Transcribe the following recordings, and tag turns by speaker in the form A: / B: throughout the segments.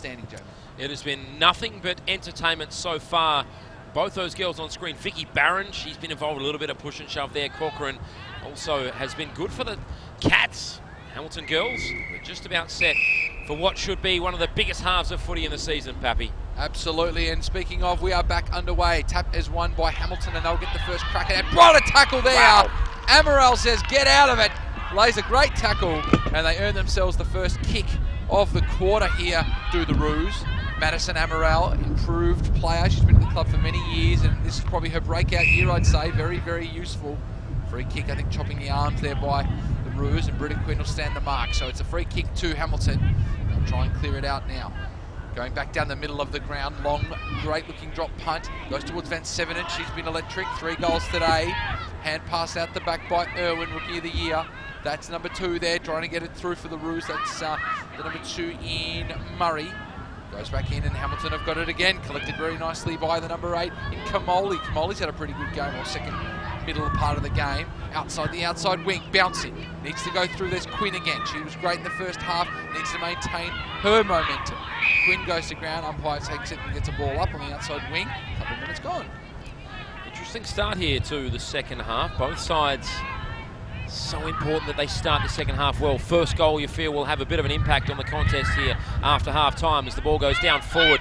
A: outstanding, Jamie.
B: It has been nothing but entertainment so far. Both those girls on screen. Vicky Barron, she's been involved a little bit of push and shove there. Corcoran also has been good for the Cats. Hamilton girls, we're just about set for what should be one of the biggest halves of footy in the season, Pappy.
A: Absolutely, and speaking of, we are back underway. Tap is won by Hamilton, and they'll get the first crack at it. What a tackle there!
B: Wow.
A: Amaral says, get out of it. Lays a great tackle, and they earn themselves the first kick of the quarter here through the Roos. Madison Amaral, improved player. She's been at the club for many years, and this is probably her breakout year, I'd say. Very, very useful. Free kick, I think, chopping the arms there by the Roos, and Britta Quinn will stand the mark. So it's a free kick to Hamilton. They'll try and clear it out now. Going back down the middle of the ground, long, great-looking drop punt. Goes towards Van Sevenen. She's been electric. 3 goals today. Hand pass out the back by Irwin, Rookie of the Year. That's number 2 there, trying to get it through for the Roos. That's the number 2 in Murray. Goes back in, and Hamilton have got it again. Collected very nicely by the number 8 in Kamoli. Kamoli's had a pretty good game, or second middle part of the game. Outside the outside wing, bouncing. Needs to go through. There's Quinn again. She was great in the first half. Needs to maintain her momentum. Quinn goes to ground. Umpire takes it and gets a ball up on the outside wing. A couple of minutes gone.
B: Interesting start here to the second half. Both sides, so important that they start the second half well. First goal, you feel, will have a bit of an impact on the contest here after half time as the ball goes down forward.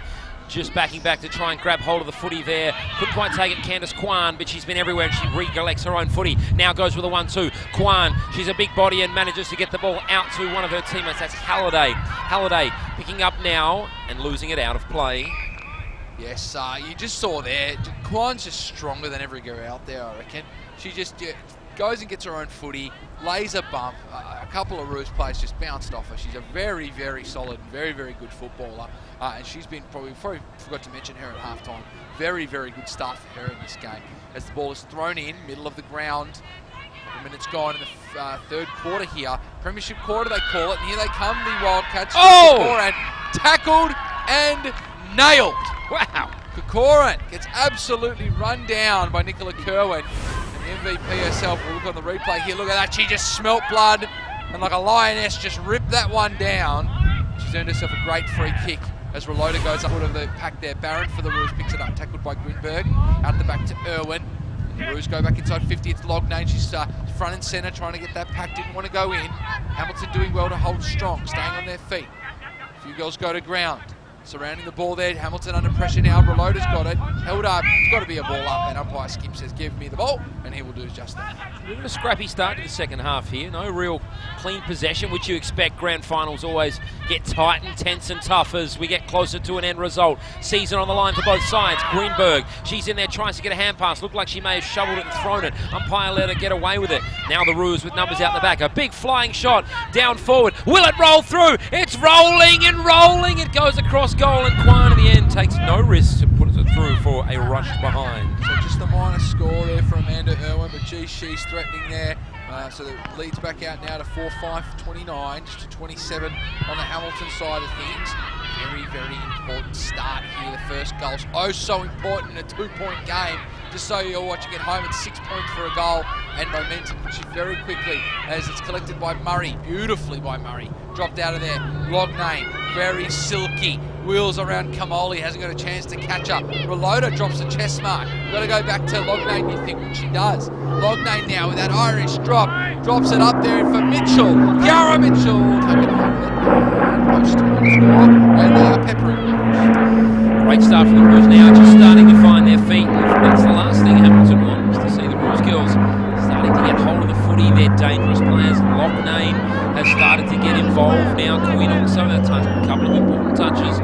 B: Just backing back to try and grab hold of the footy there. Couldn't quite take it, Candice Kwan, but she's been everywhere and she recollects her own footy. Now goes with a 1-2. Kwan, she's a big body and manages to get the ball out to one of her teammates. That's Halliday. Halliday picking up now and losing it out of play.
A: Yes, you just saw there, Kwan's just stronger than every girl out there, I reckon. She just goes and gets her own footy, lays a bump. A couple of Roos players just bounced off her. She's a very, very solid, very, very good footballer. And she's been probably forgot to mention her at halftime. Very, very good start for her in this game. As the ball is thrown in, middle of the ground. A couple minutes gone in the third quarter here. Premiership quarter, they call it. And here they come, the Wildcats.
B: Oh!
A: And tackled and nailed.
B: Wow.
A: Corcoran gets absolutely run down by Nicola Kerwin. And the MVP herself, we'll look on the replay here. Look at that. She just smelt blood. And like a lioness, just ripped that one down. She's earned herself a great free kick. As Relota goes up of the pack there, Barron for the Roos picks it up, tackled by Greenberg. Out the back to Irwin. The Roos go back inside 50, it's Lognane. She's front and centre trying to get that pack, didn't want to go in. Hamilton doing well to hold strong, staying on their feet. A few girls go to ground. Surrounding the ball there, Hamilton under pressure now. Relota's got it, held up. It's got to be a ball up, and umpire Skip says, give me the ball, and he will do just that.
B: A bit of a scrappy start to the second half here. No real clean possession, which you expect. Grand finals always get tight and tense and tough as we get closer to an end result. Season on the line for both sides. Greenberg, she's in there, tries to get a hand pass. Looked like she may have shoveled it and thrown it. Umpire let her get away with it. Now the Roos with numbers out the back. A big flying shot down forward. Will it roll through? It's rolling and rolling. It goes across goal, and Kwan in the end takes no risks and puts it through for a rush behind.
A: So just a minor score there for Amanda Irwin, but geez, she's threatening there. So the lead's back out now to 4-5-29, just to 27 on the Hamilton side of things. Very, very important start here. The first goal's oh so important in a 2-point game. Just so you're watching at home, it's 6 points for a goal and momentum very quickly as it's collected by Murray, beautifully by Murray. Dropped out of there, Lognane, very silky. Wheels around Kamoli, hasn't got a chance to catch up. Relota drops a chest mark. We've got to go back to Lognane, you think, what she does. Lognane now with that Irish drop, drops it up there for Mitchell. Yara Mitchell taking it home with that post on the score, and peppering.
B: Great start for the Roos now, just starting to find their feet. That's the last thing Hamilton wants, to see the Roos girls starting to get hold of the footy. They're dangerous players. Lognane has started to get involved now. Quinn also, that's a couple of important touches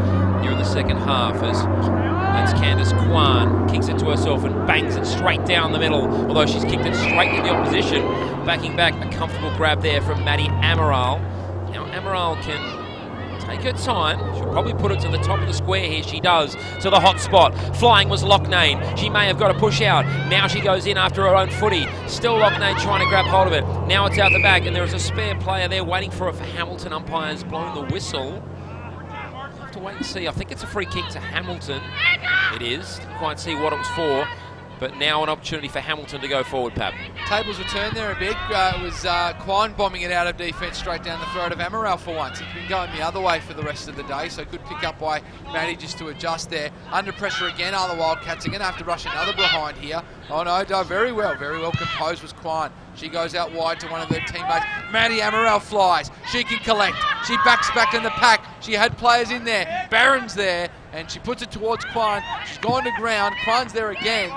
B: here in the second half as that's Candice Kwan kicks it to herself and bangs it straight down the middle, although she's kicked it straight to the opposition. Backing back, a comfortable grab there from Maddie Amaral. Now Amaral can take her time. She'll probably put it to the top of the square here. She does, to the hot spot. Flying was Lognane. She may have got a push out. Now she goes in after her own footy. Still Lognane trying to grab hold of it. Now it's out the back, and there is a spare player there waiting for it for Hamilton. Umpires blowing the whistle. Have to wait and see. I think it's a free kick to Hamilton. It is. Didn't quite see what it was for. But now an opportunity for Hamilton to go forward, Pap.
A: Tables return there a bit. It was Quine bombing it out of defence straight down the throat of Amaral for once. It's been going the other way for the rest of the day, so good pick up by Maddie just to adjust there. Under pressure again, are the Wildcats are going to have to rush another behind here. Oh no, very well composed was Quine. She goes out wide to one of her teammates. Maddie Amaral flies. She can collect. She backs back in the pack. She had players in there. Barron's there, and she puts it towards Quine. She's gone to ground. Quine's there again.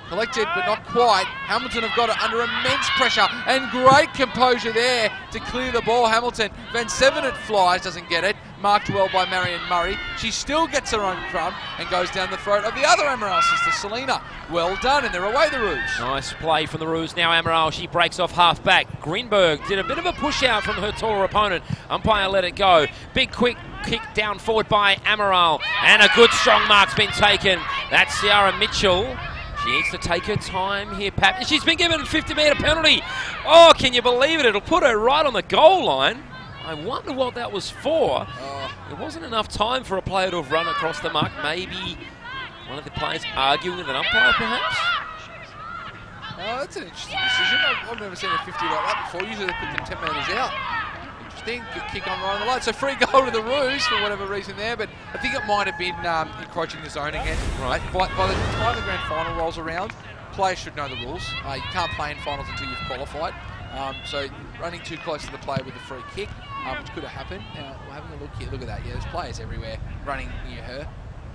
A: Collected, but not quite. Hamilton have got it under immense pressure and great composure there to clear the ball. Hamilton, Van Sevenet flies, doesn't get it. Marked well by Marion Murray. She still gets her own crumb and goes down the throat of the other Amaral sister, Selena. Well done, and they're away the Roos.
B: Nice play from the Roos. Now Amaral, she breaks off half back. Greenberg did a bit of a push out from her taller opponent. Umpire let it go. Big quick kick down forward by Amaral, and a good strong mark's been taken. That's Ciara Mitchell. She needs to take her time here, Pat. She's been given a 50-metre penalty. Oh, can you believe it? It'll put her right on the goal line. I wonder what that was for. There wasn't enough time for a player to have run across the mark. Maybe one of the players arguing with an umpire, perhaps?
A: That's an interesting decision. I've never seen a 50 like that before. Usually they put them 10 metres out. Interesting. Good kick on right on the line. So free goal to the Roos for whatever reason there, but I think it might have been encroaching the zone again. Right. By the time the grand final rolls around, players should know the rules. You can't play in finals until you've qualified. So running too close to the player with the free kick, which could have happened. Now, we're having a look here. Look at that. Yeah, there's players everywhere running near her.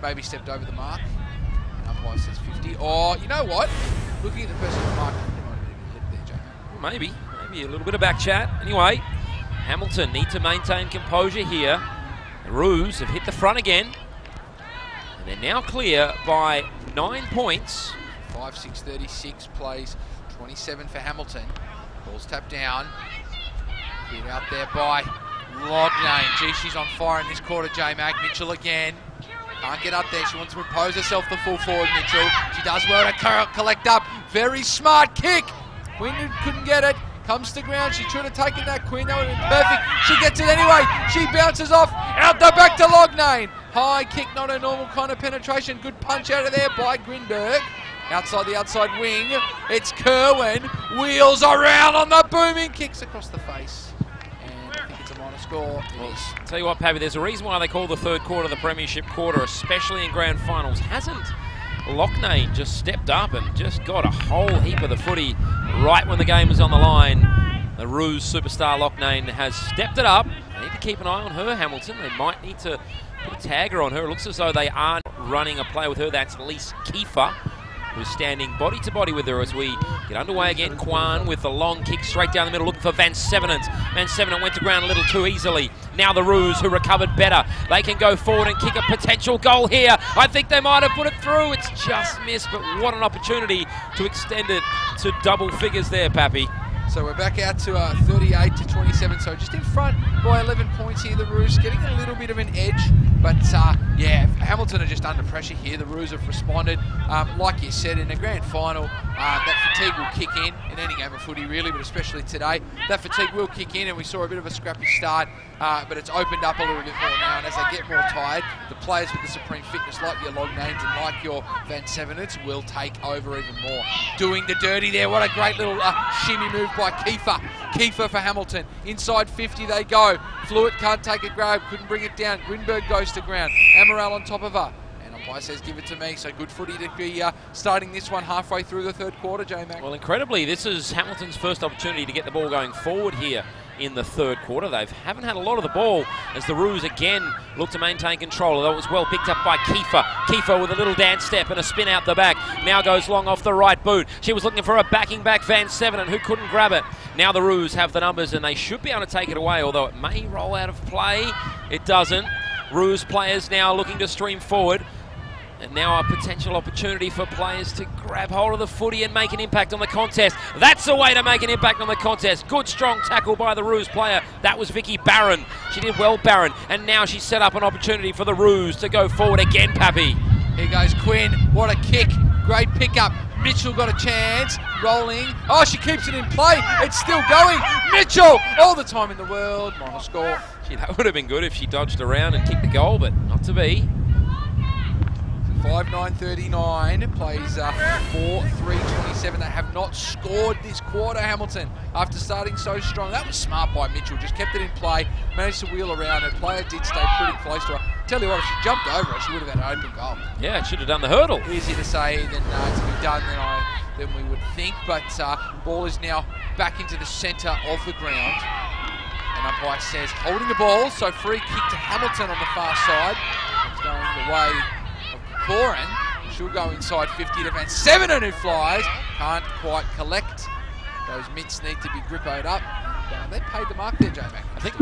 A: Maybe stepped over the mark. And umpire says 50. Or, you know what? Looking at the person on the mark, there might have been a bit there, Joe.
B: Maybe a little bit of back chat. Anyway, Hamilton need to maintain composure here. The Roos have hit the front again. And they're now clear by 9 points.
A: 5-6-36 plays 27 for Hamilton. Ball's tapped down. Hit out there by Lognane. Gee, she's on fire in this quarter, J-Mac. Mitchell again. Can't get up there. She wants to impose herself the full forward, Mitchell. She does well to collect up. Very smart kick. Quinn couldn't get it. Comes to ground. She should have taken that, Quinn. That would have been perfect. She gets it anyway. She bounces off. Out the back to Lognane. High kick, not a normal kind of penetration. Good punch out of there by Greenberg. Outside the outside wing, it's Kerwin, wheels around on the booming, kicks across the face. And I think it's a minor score.
B: Well, tell you what, Pappy, there's a reason why they call the third quarter the premiership quarter, especially in grand finals. Hasn't Lognane just stepped up and just got a whole heap of the footy right when the game was on the line? The Roos superstar Lognane has stepped it up. They need to keep an eye on her, Hamilton. They might need to put a tagger on her. It looks as though they aren't running a play with her. That's Lise Kiefer, who's standing body to body with her as we get underway again. Quan with the long kick straight down the middle, looking for Van Sevenet. Van Sevenet went to ground a little too easily. Now the Roos, who recovered better. They can go forward and kick a potential goal here. I think they might have put it through. It's just missed, but what an opportunity to extend it to double figures there, Pappy.
A: So we're back out to 38-27, so just in front by 11 points here. The Roos getting a little bit of an edge, but yeah, Hamilton are just under pressure here. The Roos have responded. Like you said, in the grand final, that fatigue will kick in any game of footy really, but especially today. That fatigue will kick in, and we saw a bit of a scrappy start, but it's opened up a little bit more now, and as they get more tired, the players with the supreme fitness, like your Lognanes and like your Van Sevenets, will take over even more. Doing the dirty there. What a great little shimmy move by Kiefer. Kiefer for Hamilton. Inside 50 they go. Fluid can't take a grab, couldn't bring it down. Greenberg goes to ground. Amaral on top of her. And umpire says give it to me. So good footy to be starting this one halfway through the third quarter, J-Mac.
B: Well, incredibly, this is Hamilton's first opportunity to get the ball going forward here in the third quarter. They haven't had a lot of the ball as the Roos again look to maintain control, although it was well picked up by Kiefer. Kiefer with a little dance step and a spin out the back. Now goes long off the right boot. She was looking for a backing back Van Sevenet, who couldn't grab it. Now the Roos have the numbers and they should be able to take it away, although it may roll out of play. It doesn't. Roos players now looking to stream forward. And now a potential opportunity for players to grab hold of the footy and make an impact on the contest. That's the way to make an impact on the contest. Good strong tackle by the Roos player. That was Vicky Barron. She did well, Barron. And now she's set up an opportunity for the Roos to go forward again, Pappy.
A: Here goes Quinn. What a kick. Great pickup. Mitchell got a chance. Rolling. Oh, she keeps it in play. It's still going. Mitchell, all the time in the world. Minor score.
B: Gee, that would have been good if she dodged around and kicked the goal, but not to be.
A: 5:9:39 plays 4:3:27. They have not scored this quarter, Hamilton, after starting so strong. That was smart by Mitchell, just kept it in play, managed to wheel around. Her player did stay pretty close to her. Tell you what, if she jumped over her, she would have had an open goal.
B: Yeah, it should have done the hurdle.
A: Easier to say than to be done than we would think, but ball is now back into the centre of the ground. And umpire says holding the ball, so free kick to Hamilton on the far side. It's going the way of Corin. She'll go inside 50 to Van Severin, who flies. Can't quite collect. Those mitts need to be grippoed up. And, they paid the mark there, J-Mac.
B: I think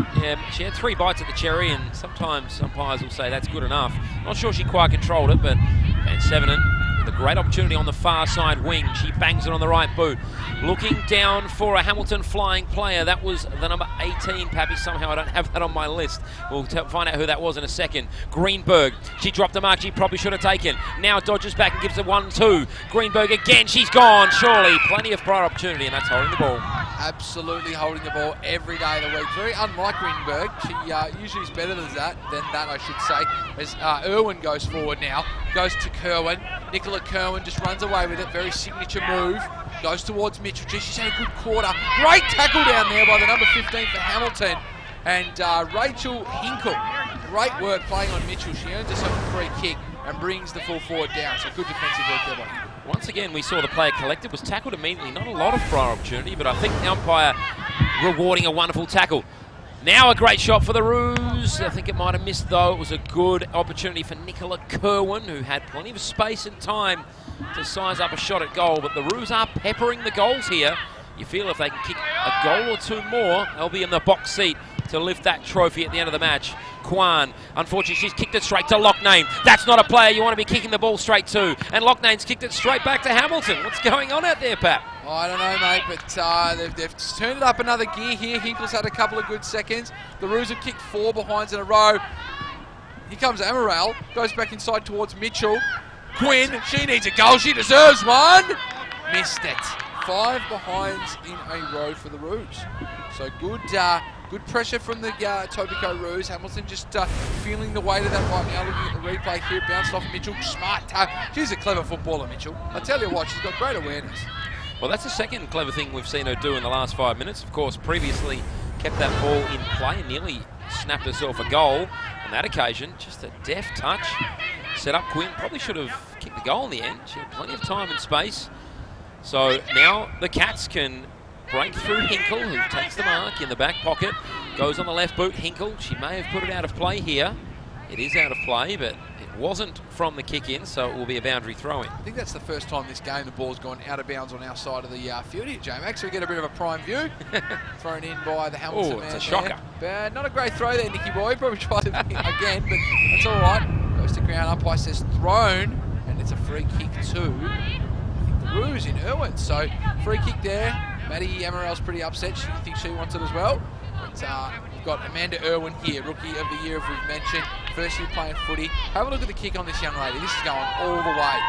B: she had 3 bites at the cherry, and sometimes umpires will say that's good enough. Not sure she quite controlled it, but Van Severin with a great opportunity on the far side wing. She bangs it on the right boot. Looking down for a Hamilton flying player. That was the number 18, Pappy. Somehow I don't have that on my list. We'll find out who that was in a second. Greenberg, she dropped the mark she probably should have taken. Now dodges back and gives it 1-2. Greenberg again, she's gone, surely. Plenty of prior opportunity, and that's holding the ball.
A: Absolutely holding the ball every day of the week. Very unlike Greenberg. She usually is better than that, I should say. As Irwin goes forward now, goes to Kerwin. Nicola Kerwin just runs away with it. Very signature move. Goes towards Mitchell. Gee, she's had a good quarter. Great tackle down there by the number 15 for Hamilton. And Rachel Hinkle. Great work playing on Mitchell. She earns herself a free kick and brings the full forward down. So good defensive work there by Hinkle.
B: Once again, we saw the player collected, was tackled immediately. Not a lot of prior opportunity, but I think the umpire rewarding a wonderful tackle. Now a great shot for the Roos. I think it might have missed, though. It was a good opportunity for Nicola Kerwin, who had plenty of space and time to size up a shot at goal. But the Roos are peppering the goals here. You feel if they can kick a goal or 2 more, they'll be in the box seat to lift that trophy at the end of the match. Kwan, unfortunately, she's kicked it straight to Loughnane. That's not a player you want to be kicking the ball straight to. And Loughnane's kicked it straight back to Hamilton. What's going on out there, Pat?
A: Oh, I don't know, mate, but they've turned it up another gear here. Hinkle's had a couple of good seconds. The Roos have kicked 4 behinds in a row. Here comes Amaral. Goes back inside towards Mitchell. Quinn, she needs a goal. She deserves one. Missed it. 5 behinds in a row for the Roos. So good pressure from the Etobicoke Roos. Hamilton just feeling the weight of that right now. Looking at the replay here, bounced off Mitchell. Smart tackle. She's a clever footballer, Mitchell. I tell you what, she's got great awareness.
B: Well, that's the second clever thing we've seen her do in the last 5 minutes. Of course, previously kept that ball in play and nearly snapped herself a goal. On that occasion, just a deft touch. Set up Quinn. Probably should have kicked the goal in the end. She had plenty of time and space. So now the Cats can break through Hinkle, who takes the mark in the back pocket. Goes on the left boot. Hinkle, she may have put it out of play here. It is out of play, but it wasn't from the kick-in, so it will be a boundary throw-in.
A: I think that's the first time this game the ball's gone out of bounds on our side of the field here, J-Max. So we get a bit of a prime view. Thrown in by the Hamilton man.
B: Oh, it's a shocker.
A: But not a great throw there, Nicky boy. Probably tried it again, but that's all right. Goes to ground. Umpire says thrown, and it's a free kick too. Roos in Irwin, so free kick there. Maddie Amaral's pretty upset. She thinks she wants it as well. But we've got Amanda Irwin here, Rookie of the Year, as we've mentioned. First year playing footy. Have a look at the kick on this young lady. This is going all the way.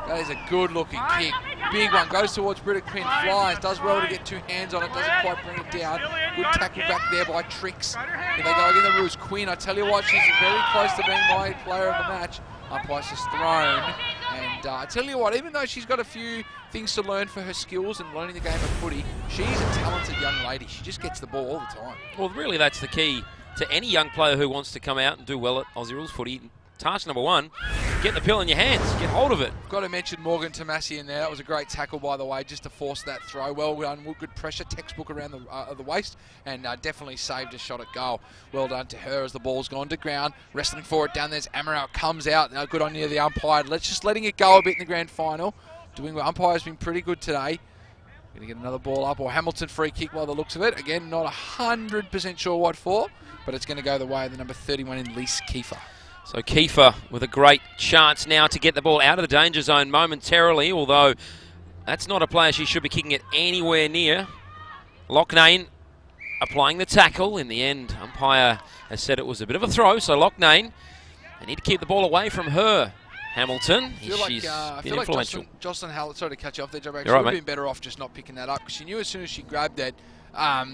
A: That is a good-looking kick. Big one. Goes towards Britta Quinn. Flies. Does well to get 2 hands on it. Doesn't quite bring it down. Good tackle back there by Trix. Here they go again, the Roos. Quinn, I tell you what, she's very close to being my player of the match. Umpire says thrown. And I tell you what, even though she's got a few things to learn for her skills and learning the game of footy, she's a talented young lady. She just gets the ball all the time. Well,
B: really, that's the key to any young player who wants to come out and do well at Aussie Rules footy. Task number 1, get the pill in your hands, get hold of it.
A: Got to mention Morgan Tomasi in there. That was a great tackle, by the way, just to force that throw. Well done, good pressure, textbook around the waist, and definitely saved a shot at goal. Well done to her as the ball's gone to ground. Wrestling forward down there's Amaral, comes out. Good on you, the umpire. Just letting it go a bit in the grand final. Doing well. Umpire's been pretty good today. Going to get another ball up, or Hamilton free kick by the looks of it. Again, not 100% sure what for, but it's going to go the way of the number 31 in Lise Kiefer.
B: So Kiefer with a great chance now to get the ball out of the danger zone momentarily, although that's not a player she should be kicking it anywhere near. Loughnane applying the tackle. In the end, umpire has said it was a bit of a throw, so Loughnane, they need to keep the ball away from her. Hamilton, she's been influential.
A: Jocelyn Hallett, sorry to cut you off there, Joe. She
B: Right,
A: would have been better off just not picking that up, because she knew as soon as she grabbed it,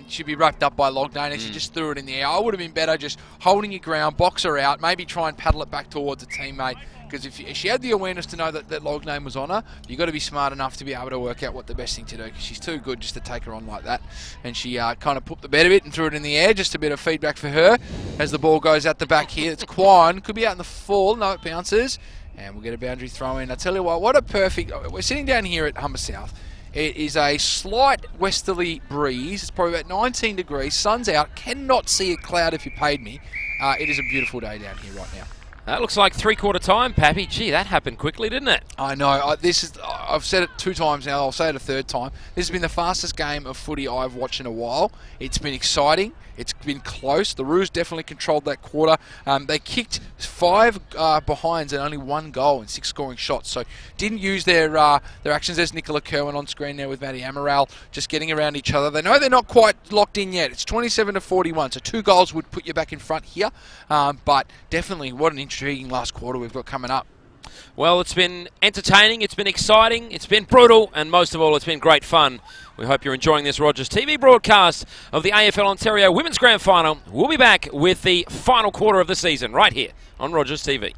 A: she'd be wrapped up by Loughnane, and she just threw it in the air. I would have been better just holding your ground, box her out, maybe try and paddle it back towards a teammate, because if she had the awareness to know that log name was on her, you've got to be smart enough to be able to work out what the best thing to do, because she's too good just to take her on like that. And she kind of put the bed a bit and threw it in the air. Just a bit of feedback for her as the ball goes out the back here. It's Quan, could be out in the full. No, it bounces, and we'll get a boundary throw in. I tell you what a perfect. We're sitting down here at Humber South. It is a slight westerly breeze. It's probably about 19 degrees. Sun's out. Cannot see a cloud if you paid me. It is a beautiful day down here right now.
B: That looks like three-quarter time, Pappy. Gee, that happened quickly, didn't it?
A: I know. I've said it 2 times now. I'll say it a 3rd time. This has been the fastest game of footy I've watched in a while. It's been exciting. It's been close. The Roos definitely controlled that quarter. They kicked 5 behinds and only 1 goal in 6 scoring shots. So didn't use their actions. There's Nicola Kerwin on screen there with Maddie Amaral just getting around each other. They know they're not quite locked in yet. It's 27-41. So 2 goals would put you back in front here. But definitely what an intriguing last quarter we've got coming up.
B: Well, it's been entertaining, it's been exciting, it's been brutal, and most of all, it's been great fun. We hope you're enjoying this Rogers TV broadcast of the AFL Ontario Women's Grand Final. We'll be back with the final quarter of the season right here on Rogers TV.